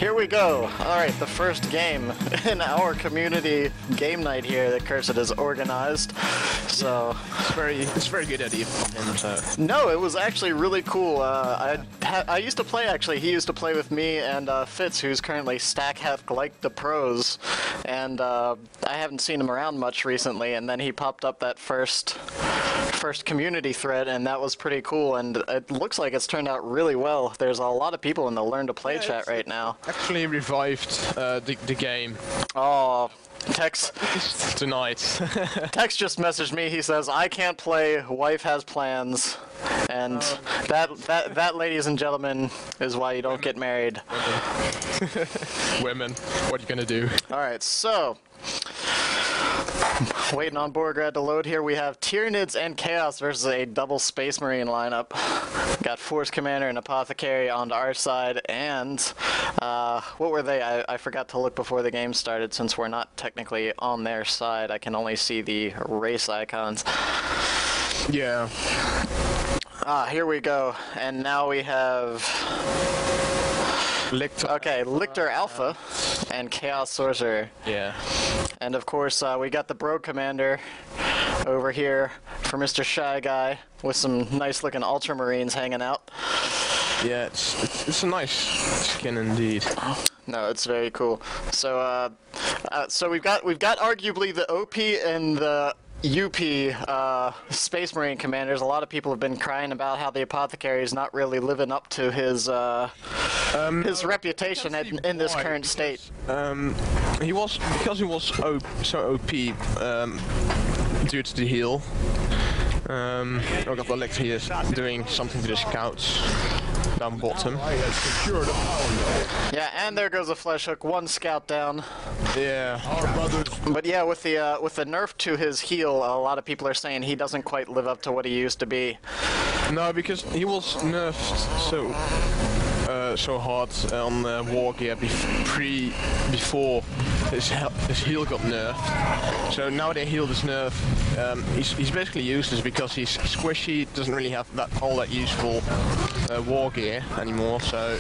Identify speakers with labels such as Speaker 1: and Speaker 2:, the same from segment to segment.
Speaker 1: Here we go. Alright, the first game in our community game night here that KotH has organized. So
Speaker 2: It's very good idea from him.
Speaker 1: no, it was actually really cool. I used to play, actually. He used to play with me and Fitz, who's currently stack hack like the pros. And I haven't seen him around much recently, and then he popped up that first community thread, and that was pretty cool, and it looks like it's turned out really well. There's a lot of people in the Learn to Play chat right now.
Speaker 2: Actually revived the game.
Speaker 1: Oh, Tex
Speaker 2: Tonight.
Speaker 1: Tex just messaged me. He says, "I can't play. Wife has plans." And that, ladies and gentlemen, is why you don't get married.
Speaker 2: Women, what are you gonna do?
Speaker 1: All right, so waiting on Borgrad to load here. We have Tyranids and Chaos versus a double Space Marine lineup. Got Force Commander and Apothecary on our side, and what were they? I forgot to look before the game started since we're not technically on their side. I can only see the race icons.
Speaker 2: Yeah.
Speaker 1: Here we go, and now we have Lictor Alpha and Chaos Sorcerer.
Speaker 2: Yeah.
Speaker 1: And of course, we got the Bro Commander over here for Mr. Shy Guy with some nice looking Ultramarines hanging out.
Speaker 2: Yeah, it's a nice skin indeed.
Speaker 1: No, it's very cool. So so we've got arguably the OP and the UP Space Marine commanders. A lot of people have been crying about how the Apothecary is not really living up to his reputation in this current state.
Speaker 2: He was so OP due to the heal. I got the Lictor here doing something to the scouts down bottom.
Speaker 1: Yeah, and there goes a flesh hook. One scout down.
Speaker 2: Yeah.
Speaker 1: But yeah, with the nerf to his heal, a lot of people are saying he doesn't quite live up to what he used to be.
Speaker 2: No, because he was nerfed so hard on War Gear before his heal got nerfed. So now that heal is nerfed, he's basically useless because he's squishy, doesn't really have all that useful War Gear anymore. So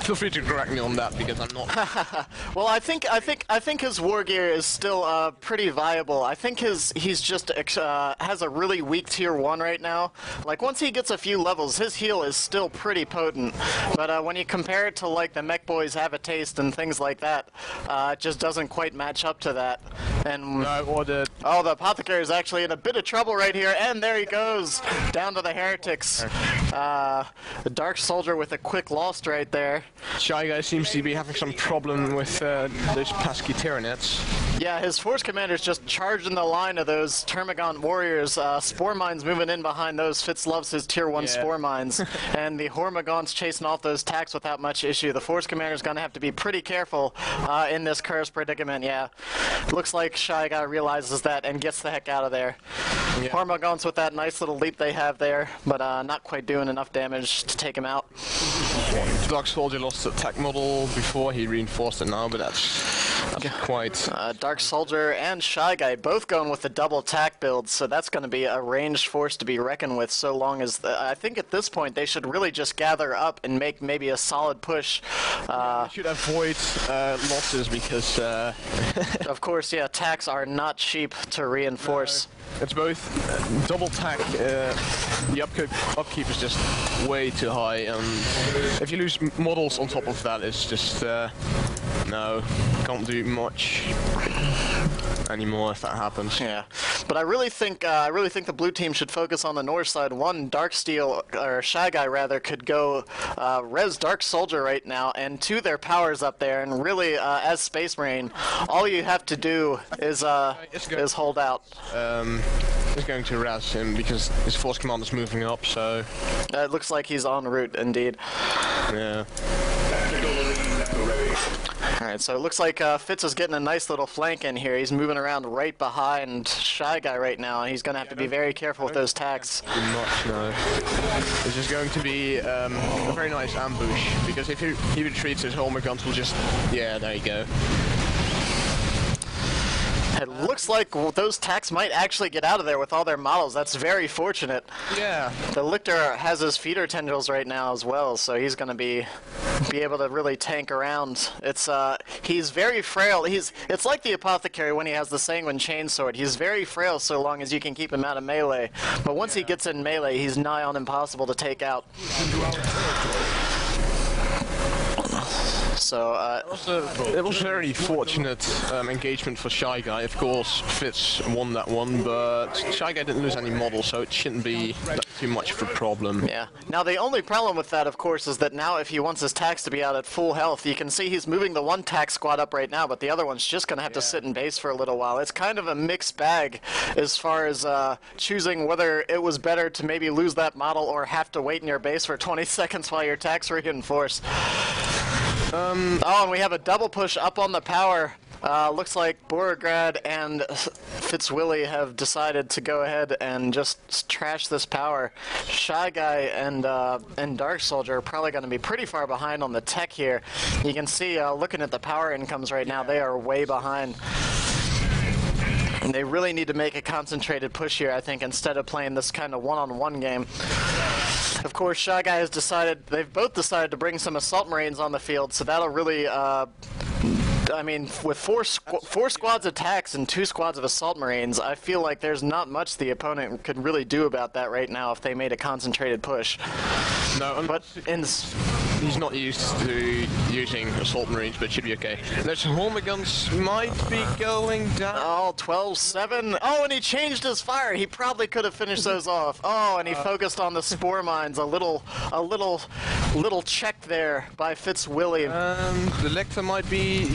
Speaker 2: feel free to correct me on that because I'm not.
Speaker 1: Well, I think his War Gear is still pretty viable. I think he's just has a really weak tier 1 right now. Like once he gets a few levels, his heal is still pretty potent. But when you compare it to like the Mech Boys Have a Taste and things like that, it just doesn't quite match up to that. And the Apothecary is actually in a bit of trouble right here, and there he goes down to the Heretics. The Dark Soldier with a quick lost right there.
Speaker 2: Shy Guy seems to be having some problem with those pesky Tyranids.
Speaker 1: Yeah, his Force Commander's just charged in the line of those Termagant Warriors. Spore Mines moving in behind those. Fitz loves his tier 1 Spore Mines. And the Hormagaunts chasing off those tacks without much issue. The Force Commander's going to have to be pretty careful in this cursed predicament, yeah. Looks like Shy Guy realizes that and gets the heck out of there. Yeah. Hormagaunts with that nice little leap they have there, but not quite doing enough damage to take him out.
Speaker 2: Dark Soldier lost the attack model before, he reinforced it now, but that's quite...
Speaker 1: Dark Soldier and Shy Guy both going with the double attack build, so that's going to be a ranged force to be reckoned with so long as... I think at this point they should really just gather up and make maybe a solid push.
Speaker 2: They should avoid losses because...
Speaker 1: Of course, yeah, attacks are not cheap to reinforce.
Speaker 2: No, it's both double attack, the upkeep is just way too high, and if you lose models on top of that, it's just... no, can't do much anymore if that happens.
Speaker 1: Yeah, but I really think the blue team should focus on the north side. One, Darksteel or Shy Guy rather could go res Dark Soldier right now, and two, their powers up there. And really, as Space Marine, all you have to do is hold out.
Speaker 2: He's going to res him because his Force Commander's moving up. So
Speaker 1: it looks like he's en route indeed.
Speaker 2: Yeah.
Speaker 1: Alright, so it looks like Fitz is getting a nice little flank in here. He's moving around right behind Shy Guy right now, and he's going to have to be very careful with those tacks.
Speaker 2: Much, no. This is going to be a very nice ambush, because if he retreats, his Hormagaunts will just... Yeah, there you go.
Speaker 1: It looks like those techs might actually get out of there with all their models. That's very fortunate.
Speaker 2: Yeah.
Speaker 1: The Lictor has his feeder tendrils right now as well, so he's going to be able to really tank around. He's very frail. It's like the Apothecary when he has the Sanguine Chainsword. He's very frail so long as you can keep him out of melee. But once he gets in melee, he's nigh on impossible to take out. So,
Speaker 2: it was a very fortunate engagement for Shy Guy. Of course, Fitz won that one, but Shy Guy didn't lose any models, so it shouldn't be too much of a problem.
Speaker 1: Yeah. Now, the only problem with that, of course, is that now if he wants his tax to be out at full health, you can see he's moving the one tax squad up right now, but the other one's just going to have to sit in base for a little while. It's kind of a mixed bag as far as choosing whether it was better to maybe lose that model or have to wait in your base for 20 seconds while your tax reinforce. Oh, and we have a double push up on the power. Looks like Beauregard and Fitzwilly have decided to go ahead and just trash this power. Shy Guy and Dark Soldier are probably going to be pretty far behind on the tech here. You can see, looking at the power incomes right now, they are way behind. And they really need to make a concentrated push here, I think, instead of playing this kind of one-on-one game. Of course, Shy Guy has decided, they've both decided to bring some Assault Marines on the field, so that'll really, I mean, with four squads of attacks and 2 squads of Assault Marines, I feel like there's not much the opponent could really do about that right now if they made a concentrated push.
Speaker 2: No,
Speaker 1: but
Speaker 2: he's not used to using Assault Marines, but it should be okay. Those Hormiguns might be going down.
Speaker 1: Oh, 12-7. Oh, and he changed his fire. He probably could have finished those off. Oh, and he focused on the Spore Mines. A little check there by Fitzwilly.
Speaker 2: The Lecter might be...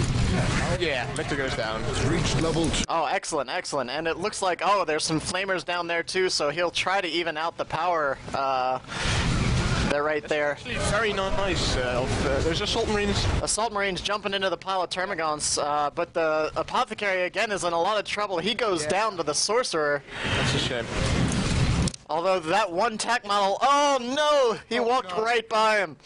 Speaker 2: Yeah, Lecter goes down.
Speaker 3: Reached level 2.
Speaker 1: Oh, excellent, excellent. And it looks like, oh, there's some Flamers down there too, so he'll try to even out the power. They're right there.
Speaker 2: Very nice. There's Assault Marines.
Speaker 1: Assault Marines jumping into the pile of Termagants, but the Apothecary again is in a lot of trouble. He goes down to the Sorcerer.
Speaker 2: That's a shame.
Speaker 1: Although that one tech model, oh no! He walked right by him.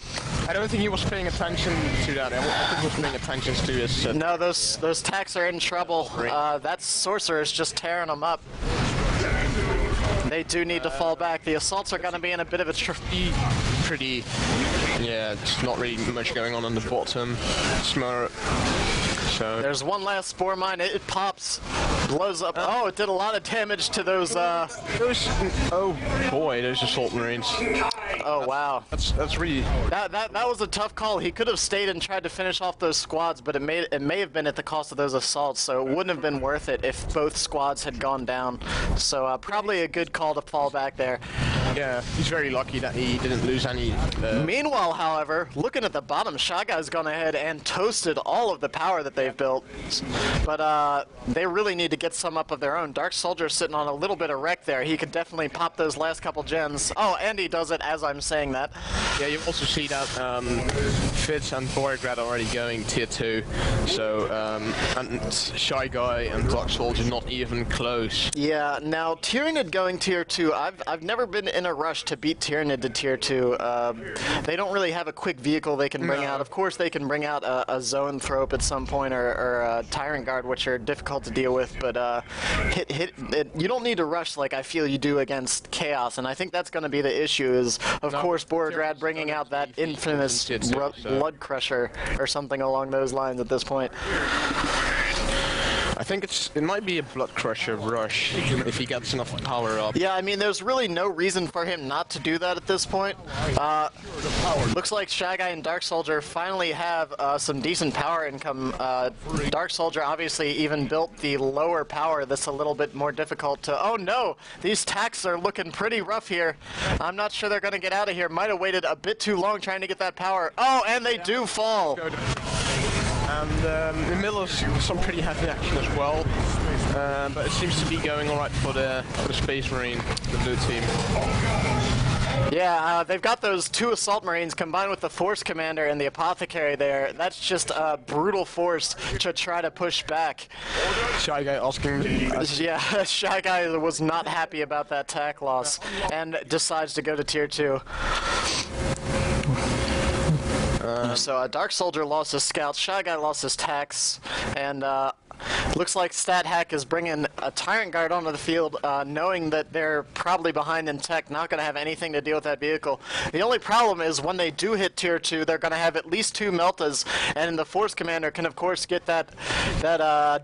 Speaker 2: I don't think he was paying attention to that. I think he was paying attention to his...
Speaker 1: No, those techs are in trouble. That Sorcerer is just tearing them up. They do need to fall back. The assaults are going to be in a bit of a
Speaker 2: pretty... Yeah, it's not really much going on the bottom. So
Speaker 1: there's one last Spore Mine. It pops, blows up. Oh, it did a lot of damage to those.
Speaker 2: Oh boy, those Assault Marines.
Speaker 1: Oh wow.
Speaker 2: That's really.
Speaker 1: That was a tough call. He could have stayed and tried to finish off those squads, but it may have been at the cost of those assaults. So it wouldn't have been worth it if both squads had gone down. So probably a good call to fall back there.
Speaker 2: Yeah, he's very lucky that he didn't lose any.
Speaker 1: Meanwhile, however, looking at the bottom, Shy Guy's gone ahead and toasted all of the power that they've built. But they really need to get some up of their own. Dark Soldier's sitting on a little bit of wreck there. He could definitely pop those last couple gens. Oh, and he does it as I'm saying that.
Speaker 2: Yeah, you also see that Fitz and Beauregard are already going tier 2. So, and Shy Guy and Dark Soldier not even close.
Speaker 1: Yeah, now Tyranid going tier 2, I've never been in a rush to beat Tyranid to tier 2. They don't really have a quick vehicle they can bring out. Of course, they can bring out a Zone Thrope at some point or a Tyrant Guard, which are difficult to deal with, but you don't need to rush like I feel you do against Chaos, and I think that's going to be the issue is, of course, Beauregard bringing out that infamous Blood Crusher or something along those lines at this point.
Speaker 2: I think it might be a Blood Crusher rush if he gets enough power up.
Speaker 1: Yeah, I mean, there's really no reason for him not to do that at this point. Looks like Shy Guy and Dark Soldier finally have some decent power income. Dark Soldier obviously even built the lower power that's a little bit more difficult to... Oh no! These tacks are looking pretty rough here. I'm not sure they're going to get out of here. Might have waited a bit too long trying to get that power. Oh, and they do fall!
Speaker 2: And in the middle of some pretty heavy action as well, but it seems to be going alright for the Space Marine, the blue team.
Speaker 1: Yeah, they've got those 2 Assault Marines combined with the Force Commander and the Apothecary there. That's just a brutal force to try to push back.
Speaker 2: Shy Guy asking...
Speaker 1: Yeah, Shy Guy was not happy about that tack loss and decides to go to tier 2. So Dark Soldier lost his scouts, Shy Guy lost his tacks, and Looks like StatHack is bringing a Tyrant Guard onto the field, knowing that they're probably behind in tech, not going to have anything to deal with that vehicle. The only problem is when they do hit Tier 2, they're going to have at least 2 Meltas, and the Force Commander can, of course, get that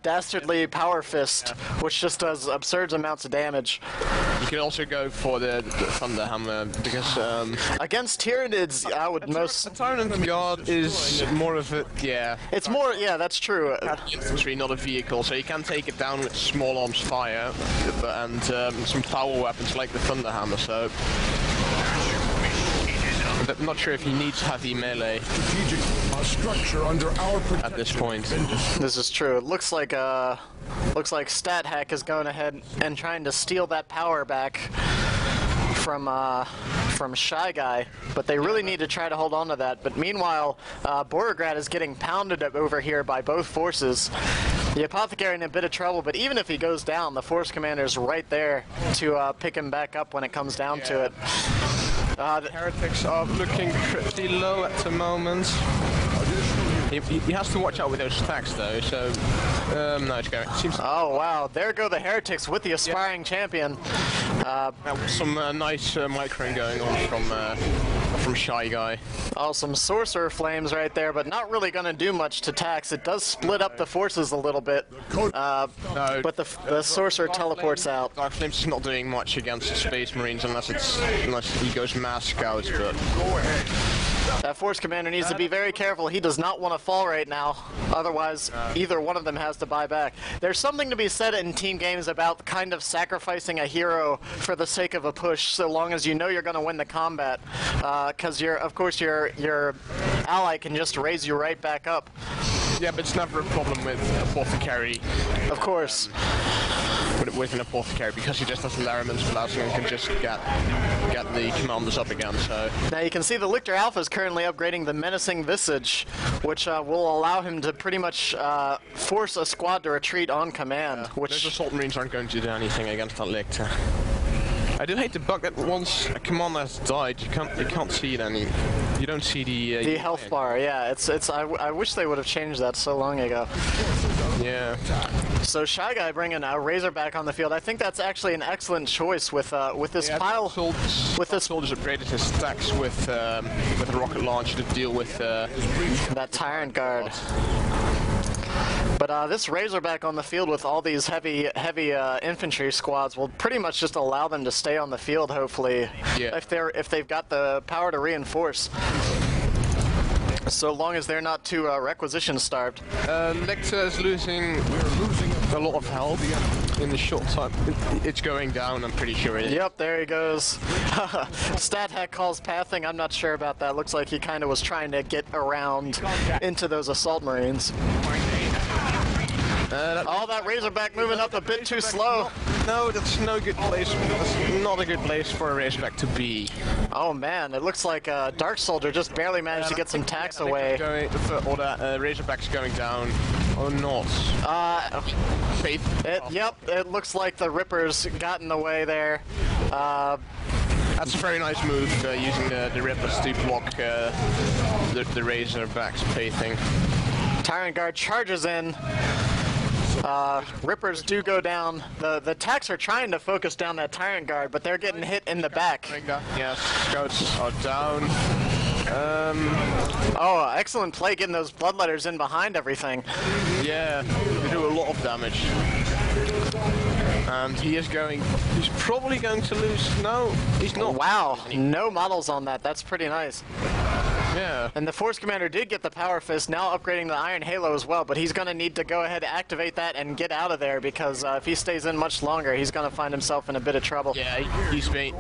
Speaker 1: dastardly Power Fist, which just does absurd amounts of damage.
Speaker 2: You can also go for the Thunder Hammer, because...
Speaker 1: against Tyranids, I would most...
Speaker 2: A Tyrant Guard is more of a... yeah.
Speaker 1: It's more... yeah, that's true.
Speaker 2: Infantry, not a vehicle, so you can take it down with small arms fire, and some power weapons like the Thunder Hammer, so... I'm not sure if he needs heavy melee at this point.
Speaker 1: This is true. It looks like StatHack is going ahead and trying to steal that power back from Shy Guy, but they really need to try to hold on to that. But meanwhile, Borograd is getting pounded up over here by both forces. The Apothecary in a bit of trouble, but even if he goes down, the Force Commander's right there to pick him back up when it comes down to it.
Speaker 2: The Heretics are looking pretty low at the moment. He has to watch out with those attacks though, so... no, it's going.
Speaker 1: Oh wow, there go the Heretics with the Aspiring Champion.
Speaker 2: Some nice microing going on from Shy Guy.
Speaker 1: Oh, some Sorcerer Flames right there, but not really going to do much to tax. It does split up the forces a little bit,
Speaker 2: no,
Speaker 1: but the Sorcerer teleports out.
Speaker 2: Dark Flames is not doing much against the Space Marines unless he goes Mass Scouts, but...
Speaker 1: That Force Commander needs to be very careful. He does not want to fall right now. Otherwise, either one of them has to buy back. There's something to be said in team games about kind of sacrificing a hero for the sake of a push, so long as you know you're going to win the combat. Because of course, your ally can just raise you right back up.
Speaker 2: Yeah, but it's never a problem with Apothecary.
Speaker 1: Of course.
Speaker 2: With an Apothecary, because he just has Laraments blasting and can just get the commanders up again, so...
Speaker 1: Now you can see the Lictor Alpha is currently upgrading the Menacing Visage, which will allow him to pretty much force a squad to retreat on command, which...
Speaker 2: Those Assault Marines aren't going to do anything against that Lictor. I do hate the bug that once a commander has died, you can't see it any. You don't see the
Speaker 1: health bar. Yeah, I wish they would have changed that so long ago.
Speaker 2: Yeah.
Speaker 1: So Shy Guy bringing a Razorback on the field. I think that's actually an excellent choice with this pile. With this
Speaker 2: soldiers upgraded his stacks with a rocket launcher to deal with
Speaker 1: that Tyrant Guard. But this Razorback on the field with all these heavy infantry squads will pretty much just allow them to stay on the field, hopefully,
Speaker 2: yeah.
Speaker 1: if they've got the power to reinforce. So long as they're not too requisition starved.
Speaker 2: Lictor is losing a lot of health in the short time. It's going down, I'm pretty sure it is.
Speaker 1: Yep, there he goes. StatHack calls pathing. I'm not sure about that. Looks like he kind of was trying to get around into those Assault Marines. All that Razorback moving up a bit too slow.
Speaker 2: No, that's no good place. That's not a good place for a Razorback to be.
Speaker 1: Oh man, it looks like Dark Soldier just barely managed to get some tax away.
Speaker 2: Or that Razorback's going down. Or not.
Speaker 1: Yep, it looks like the Rippers got in the way there.
Speaker 2: That's a very nice move, using the Rippers to block the Razorback's pathing.
Speaker 1: Tyrant Guard charges in. Rippers do go down. The Techs are trying to focus down that Tyrant Guard, but they're getting hit in the back.
Speaker 2: Yes, Scouts are down.
Speaker 1: Oh, excellent play getting those Bloodletters in behind everything.
Speaker 2: Yeah, they do a lot of damage. And he's probably going to lose. No, he's not.
Speaker 1: Wow, no models on that. That's pretty nice.
Speaker 2: Yeah.
Speaker 1: And the Force Commander did get the Power Fist, now upgrading the Iron Halo as well, but he's going to need to go ahead and activate that and get out of there, because if he stays in much longer, he's going to find himself in a bit of trouble.
Speaker 2: Yeah, he's been...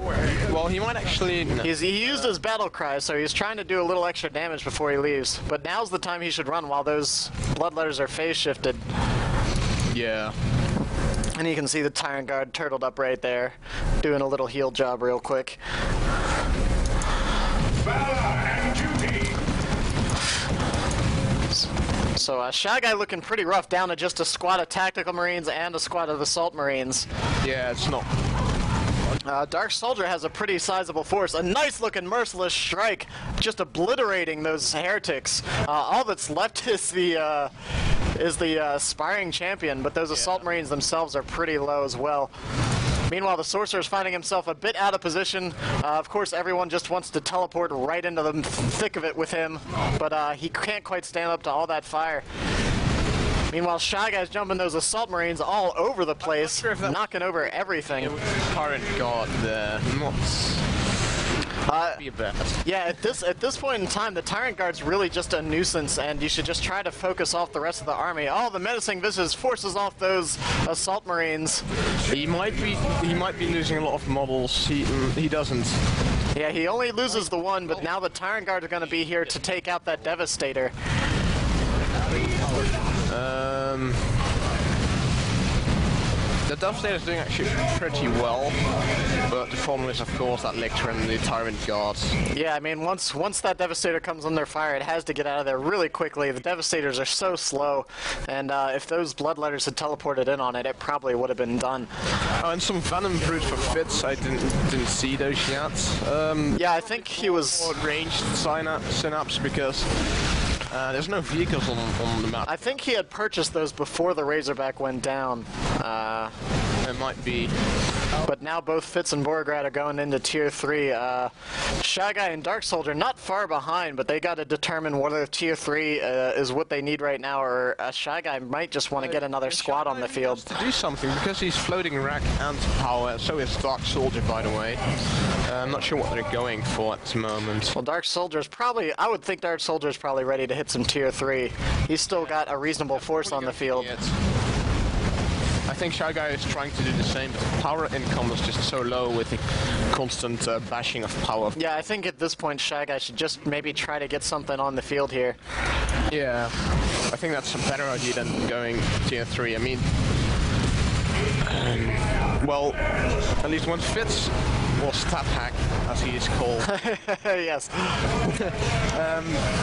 Speaker 2: Well, he might actually... No.
Speaker 1: He used his Battle Cry, so he's trying to do a little extra damage before he leaves. But now's the time he should run while those Bloodletters are phase shifted.
Speaker 2: Yeah.
Speaker 1: And you can see the Tyrant Guard turtled up right there, doing a little heal job real quick. So Shy Guy looking pretty rough, down to just a squad of Tactical Marines and a squad of Assault Marines.
Speaker 2: Yeah, it's not...
Speaker 1: Dark Soldier has a pretty sizable force. A nice looking Merciless Strike, just obliterating those heretics. All that's left is the is the sparring champion, but those Assault Marines themselves are pretty low as well. Meanwhile, the Sorcerer's finding himself a bit out of position. Of course, everyone just wants to teleport right into the thick of it with him, but he can't quite stand up to all that fire. Meanwhile, Shy Guy's jumping those Assault Marines all over the place, knocking over everything.
Speaker 2: Current guard there, not...
Speaker 1: Yeah, at this point in time, the Tyrant Guard's really just a nuisance, and you should just try to focus off the rest of the army. Oh, the Menacing Visage forces off those Assault Marines.
Speaker 2: He might be losing a lot of models. He doesn't.
Speaker 1: Yeah, he only loses the one, but now the Tyrant Guard are going to be here to take out that Devastator.
Speaker 2: The Devastator is doing actually pretty well, but the problem is, of course, that Lictor and the Tyrant Guards.
Speaker 1: Yeah, I mean, once that Devastator comes under fire, it has to get out of there really quickly. The Devastators are so slow, and if those Bloodletters had teleported in on it, it probably would have been done.
Speaker 2: Oh, and some Venom Brutes for Fitz. I didn't see those yet.
Speaker 1: Yeah, I think he was
Speaker 2: ranged synapse because there's no vehicles on the map.
Speaker 1: I think he had purchased those before the Razorback went down.
Speaker 2: It might be.
Speaker 1: But now both Fitz and Borograd are going into Tier 3. Shy Guy and Dark Soldier not far behind, but they got to determine whether Tier 3 is what they need right now, or Shy Guy might just want to get another squad on the field.
Speaker 2: To do something, because he's floating rack and power, so is Dark Soldier, by the way. I'm not sure what they're going for at the moment.
Speaker 1: Well, Dark Soldier's probably, I would think Dark Soldier's probably ready to hit some Tier 3. He's still got a reasonable force on the field.
Speaker 2: I think Shy Guy is trying to do the same, but the power income is just so low with the constant bashing of power.
Speaker 1: Yeah, I think at this point Shy Guy should just maybe try to get something on the field here.
Speaker 2: Yeah, I think that's a better idea than going Tier 3. I mean, well, at least one Fitz, or Stat Hack, as he is called.
Speaker 1: Yes.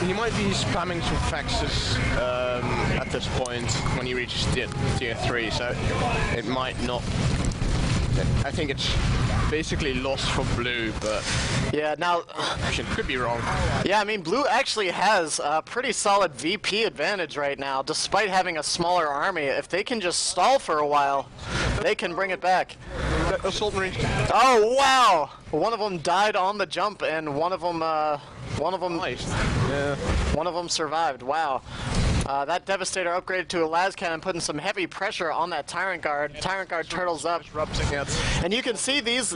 Speaker 2: He might be spamming some faxes at this point when he reaches Tier 3, so it might not... I think it's basically lost for Blue, but...
Speaker 1: Yeah, now...
Speaker 2: Could be wrong.
Speaker 1: Yeah, I mean, Blue actually has a pretty solid VP advantage right now, despite having a smaller army. If they can just stall for a while, they can bring it back.
Speaker 2: Assault Marine.
Speaker 1: Oh, wow! One of them died on the jump, and one of them survived. Wow. That Devastator upgraded to a las cannon, putting some heavy pressure on that Tyrant Guard. Tyrant Guard turtles up. And you can see these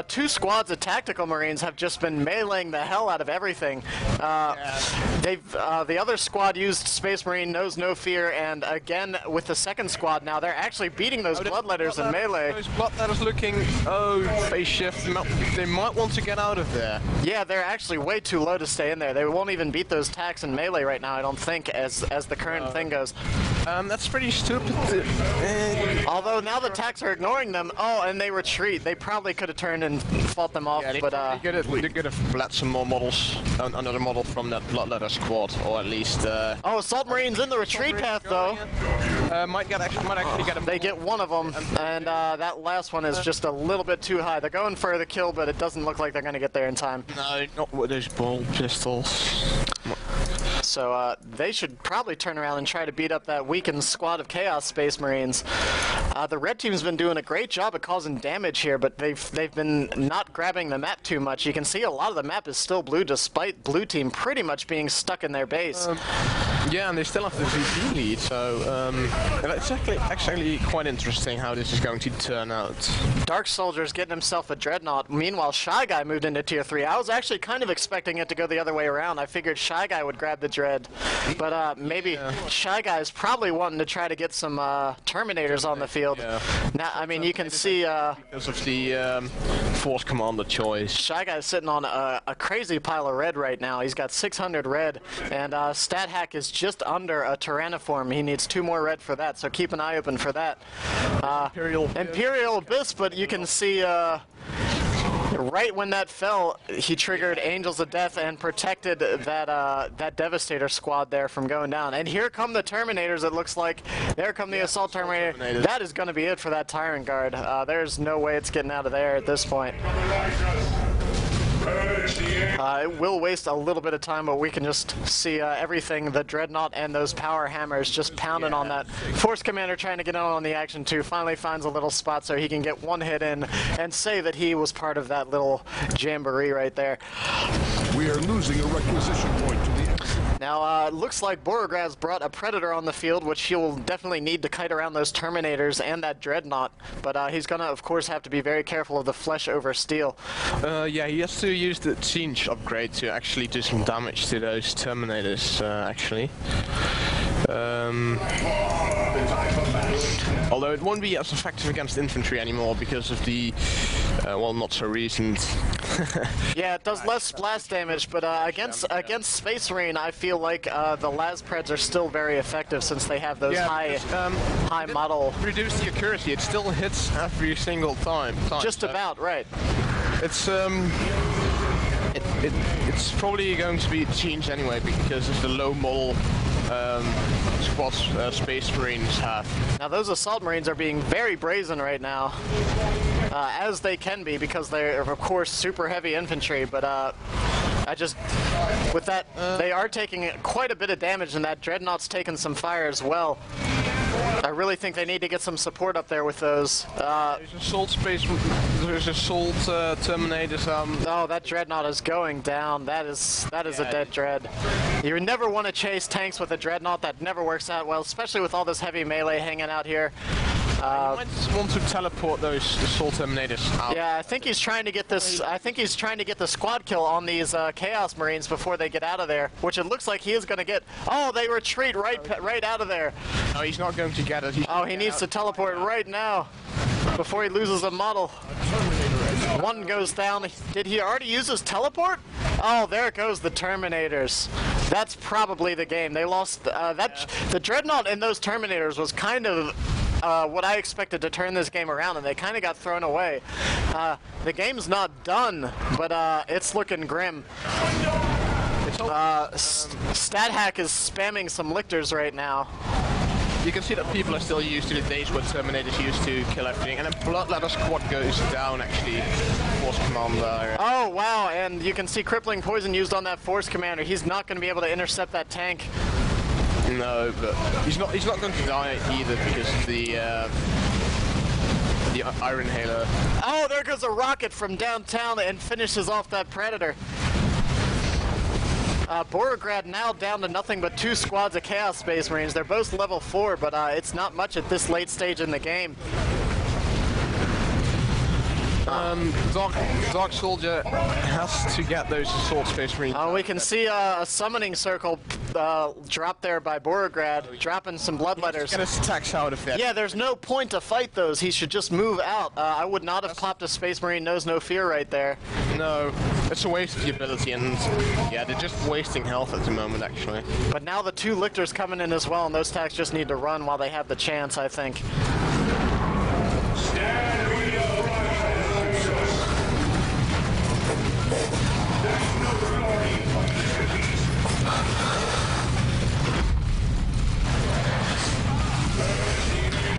Speaker 1: two squads of Tactical Marines have just been meleeing the hell out of everything. The other squad used Space Marine, Knows No Fear, and again with the second squad now, they're actually beating those Bloodletters in melee.
Speaker 2: Those Bloodletters looking, phase shift, they might want to get out of there.
Speaker 1: Yeah, they're actually way too low to stay in there. They won't even beat those Tacs in melee right now, I don't think, as the current thing goes.
Speaker 2: That's pretty stupid.
Speaker 1: Although now the Tacs are ignoring them. Oh, and they retreat. They probably could have turned and fought them off,
Speaker 2: yeah,
Speaker 1: but
Speaker 2: they could have flat some more models, another model from that Bloodletter squad, or at least.
Speaker 1: Oh, Assault Marine's in the retreat path though.
Speaker 2: Might actually get them.
Speaker 1: They get one of them, and that last one is just a little bit too high. They're going for the kill, but it doesn't look like they're going to get there in time.
Speaker 2: No, not with those ball pistols.
Speaker 1: So they should probably turn around and try to beat up that weakened squad of Chaos Space Marines. The red team's been doing a great job of causing damage here, but they've been not grabbing the map too much. You can see a lot of the map is still blue, despite blue team pretty much being stuck in their base.
Speaker 2: Yeah, and they still have the VP lead, so it's actually quite interesting how this is going to turn out.
Speaker 1: Dark Soldier's getting himself a Dreadnought. Meanwhile, Shy Guy moved into Tier 3. I was actually kind of expecting it to go the other way around. I figured Shy Guy would grab the Dread, but maybe Shy Guy's probably wanting to try to get some Terminators on the field.
Speaker 2: Yeah.
Speaker 1: Now, I mean, you can see
Speaker 2: because of the Force Commander choice.
Speaker 1: Shy Guy's sitting on a crazy pile of red right now. He's got 600 red, and Stat Hack is just under a Tyranniform. He needs 2 more red for that, so keep an eye open for that. Imperial Abyss, but you can see right when that fell, he triggered Angels of Death and protected that Devastator squad there from going down. And here come the Terminators, it looks like. There come the Assault Terminator. That is going to be it for that Tyrant Guard. There's no way it's getting out of there at this point. It will waste a little bit of time, but we can just see everything, the Dreadnought and those power hammers just pounding on that. Force Commander trying to get on the action too, finally finds a little spot so he can get one hit in and say that he was part of that little jamboree right there.
Speaker 3: We are losing a requisition point to the...
Speaker 1: Now, it looks like Borograd's brought a Predator on the field, which he'll definitely need to kite around those Terminators and that Dreadnought, but he's gonna, of course, have to be very careful of the flesh over steel.
Speaker 2: Yeah, he has to use the Siege upgrade to actually do some damage to those Terminators, actually. Although it won't be as effective against infantry anymore because of the, well, not so recent.
Speaker 1: Yeah, it does less splash damage, but against Space Marine, I feel like the Laspreds are still very effective since they have those high model.
Speaker 2: Reduce the accuracy, it still hits every single time.
Speaker 1: Just about, right.
Speaker 2: It's it's probably going to be changed anyway because of the low model squads Space Marines have.
Speaker 1: Now those Assault Marines are being very brazen right now, as they can be because they're of course super heavy infantry, but with that, they are taking quite a bit of damage, and that Dreadnought's taking some fire as well. I really think they need to get some support up there with those.
Speaker 2: There's Assault Terminators.
Speaker 1: Oh, that Dreadnought is going down. That is a dead Dread. You never want to chase tanks with a Dreadnought. That never works out well, especially with all this heavy melee hanging out here.
Speaker 2: You might want to teleport those Assault Terminators out.
Speaker 1: Yeah, I think he's trying to get this. I think he's trying to get the squad kill on these Chaos Marines before they get out of there, which it looks like he is going to get. Oh, they retreat right out of there.
Speaker 2: No, he's not going to get it.
Speaker 1: He needs to teleport right now before he loses a model. One goes down. Did he already use his teleport? Oh, there goes the Terminators. That's probably the game. They lost. The Dreadnought in those Terminators was kind of what I expected to turn this game around, and they kind of got thrown away. The game's not done, but it's looking grim. StatHack is spamming some lictors right now.
Speaker 2: You can see that people are still used to the days where Terminators used to kill everything, and then Bloodletter Squad goes down, actually. Force Commander.
Speaker 1: Oh, wow, and you can see Crippling Poison used on that Force Commander. He's not going to be able to intercept that tank.
Speaker 2: No, but he's not going to die either because of the Iron Halo.
Speaker 1: Oh, there goes a rocket from downtown and finishes off that Predator. Borograd now down to nothing but 2 squads of Chaos Space Marines. They're both level 4, but it's not much at this late stage in the game.
Speaker 2: Dark Soldier has to get those Assault Space Marines.
Speaker 1: We can see a summoning circle drop there by Borograd, dropping some bloodletters.
Speaker 2: Get his attacks out of it.
Speaker 1: Yeah, there's no point to fight those. He should just move out. I would not have clapped a Space Marine knows no fear right there.
Speaker 2: No, it's a waste of the ability, and yeah, they're just wasting health at the moment, actually.
Speaker 1: But now the 2 lictors coming in as well, and those tanks just need to run while they have the chance, I think.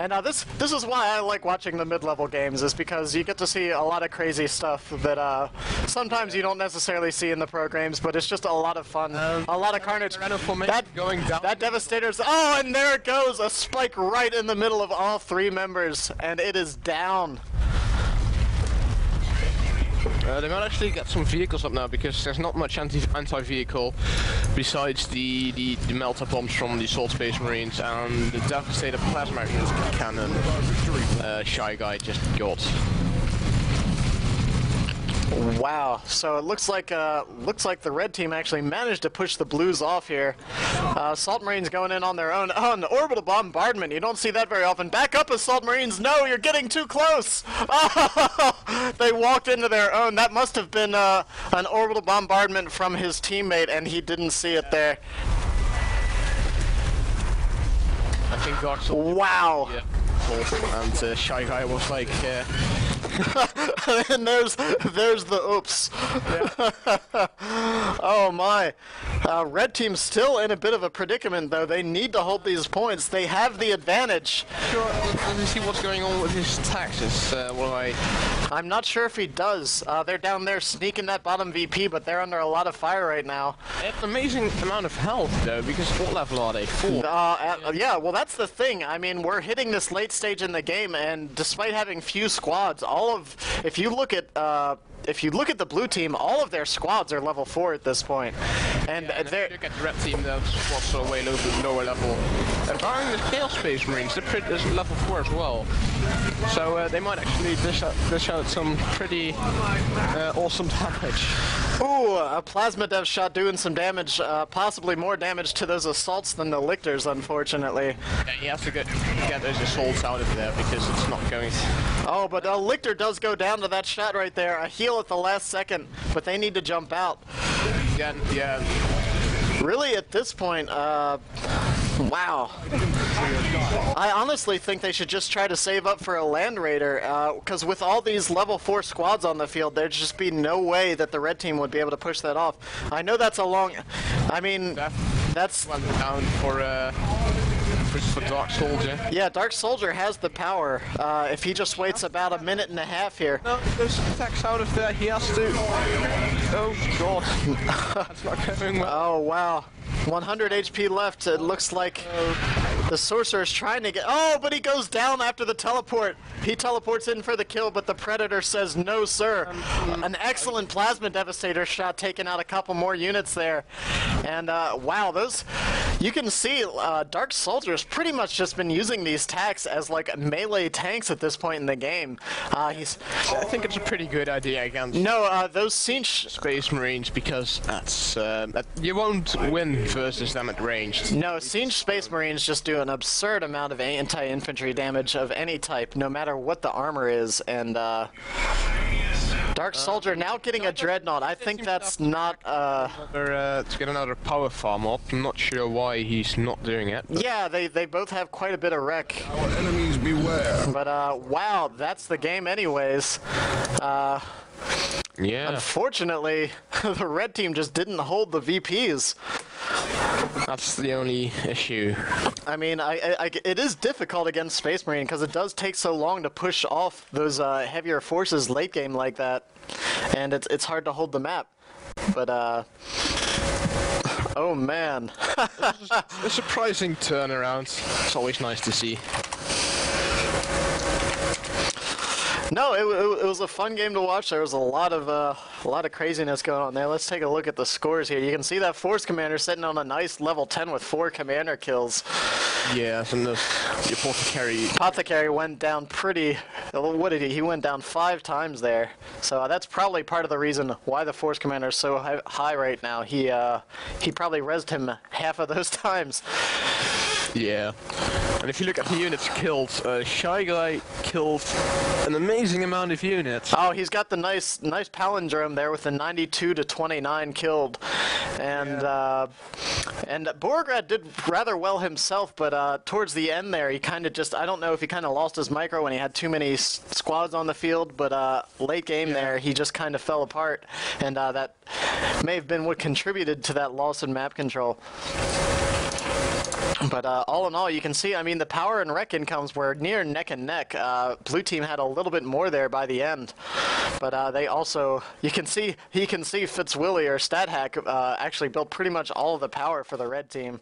Speaker 1: And this is why I like watching the mid-level games, is because you get to see a lot of crazy stuff that sometimes you don't necessarily see in the pro games, but it's just a lot of fun, a lot of carnage. That Devastator's, oh, and there it goes, a spike right in the middle of all 3 members, and it is down.
Speaker 2: They might actually get some vehicles up now because there's not much anti-vehicle besides the melter bombs from the Assault Space Marines and the Devastator plasma cannon Shy Guy just got.
Speaker 1: Wow, so it looks like the red team actually managed to push the blues off here. Assault Marines going in on their own. Oh, an orbital bombardment. You don't see that very often. Back up, Assault Marines. No, you're getting too close. Oh, they walked into their own. That must have been an orbital bombardment from his teammate, and he didn't see it there.
Speaker 2: I think Dark Soldier.
Speaker 1: Wow.
Speaker 2: Yeah. And Shy Guy was like,
Speaker 1: And there's the oops. Oh my. Red team's still in a bit of a predicament though. They need to hold these points. They have the advantage.
Speaker 2: Sure, let me see what's going on with his taxes.
Speaker 1: I'm not sure if he does. They're down there sneaking that bottom VP, but they're under a lot of fire right now.
Speaker 2: It's an amazing amount of health though, because what level are they? 4?
Speaker 1: Yeah, well that's the thing. I mean, we're hitting this late stage in the game, and despite having few squads, if you look at the blue team, all of their squads are level 4 at this point. And
Speaker 2: if you look at the red team, those squads are way lower level. And barring the Chaos Space Marines, they're level 4 as well. So they might actually dish out some pretty awesome damage.
Speaker 1: Ooh, a Plasma Dev shot doing some damage, possibly more damage to those assaults than the Lictors, unfortunately.
Speaker 2: Yeah, he has to get those assaults out of there because it's not going to...
Speaker 1: Oh, but Lictor does go down to that shot right there. A heal at the last second, but they need to jump out.
Speaker 2: Yeah.
Speaker 1: Really, at this point, wow. I honestly think they should just try to save up for a Land Raider, because with all these level 4 squads on the field, there'd just be no way that the red team would be able to push that off. I know that's a long... I mean, that's...
Speaker 2: One down for Dark Soldier.
Speaker 1: Yeah, Dark Soldier has the power, if he just waits about a minute and a half here.
Speaker 2: No, there's attacks out of there, he has to... Oh god, that's not going well.
Speaker 1: Oh wow, 100 HP left. It looks like the Sorcerer's trying to get... Oh, but he goes down after the teleport. He teleports in for the kill, but the Predator says no sir. An excellent Plasma Devastator shot, taking out a couple more units there. And wow, those... You can see Dark Soldier's pretty much just been using these tanks as like melee tanks at this point in the game. I
Speaker 2: think it's a pretty good idea against...
Speaker 1: No, those Siege
Speaker 2: Space Marines, because that's... you won't win versus them at range.
Speaker 1: No, Siege Space Marines just do an absurd amount of anti-infantry damage of any type, no matter what the armor is, and Dark Soldier now getting a Dreadnought. I think that's not...
Speaker 2: to get another power farm up. I'm not sure why he's not doing it.
Speaker 1: Yeah, they both have quite a bit of wreck.
Speaker 3: Our enemies beware.
Speaker 1: But wow, that's the game anyways.
Speaker 2: Yeah.
Speaker 1: Unfortunately, the red team just didn't hold the VPs.
Speaker 2: That's the only issue.
Speaker 1: I mean, it is difficult against Space Marine because it does take so long to push off those heavier forces late game like that, and it's hard to hold the map. But oh man,
Speaker 2: a surprising turnaround. It's always nice to see.
Speaker 1: No, it was a fun game to watch. There was a lot of craziness going on there. Let's take a look at the scores here. You can see that Force Commander sitting on a nice level 10 with 4 commander kills.
Speaker 2: Yeah, and the
Speaker 1: Apothecary went down pretty... What did he? He went down 5 times there. So that's probably part of the reason why the Force Commander is so high right now. He probably rezzed him half of those times.
Speaker 2: Yeah. And if you look at the units killed, Shy Guy killed an amazing amount of units.
Speaker 1: Oh, he's got the nice palindrome there with the 92 to 29 killed. And and Borograd did rather well himself, but towards the end there, he kind of just... I don't know if he kind of lost his micro when he had too many squads on the field, but late game there, he just kind of fell apart. And that may have been what contributed to that loss in map control. But all in all, you can see, I mean, the power and wreck incomes were near neck and neck. Blue team had a little bit more there by the end. But they also, he can see Fitzwilly or StatHack actually built pretty much all of the power for the red team.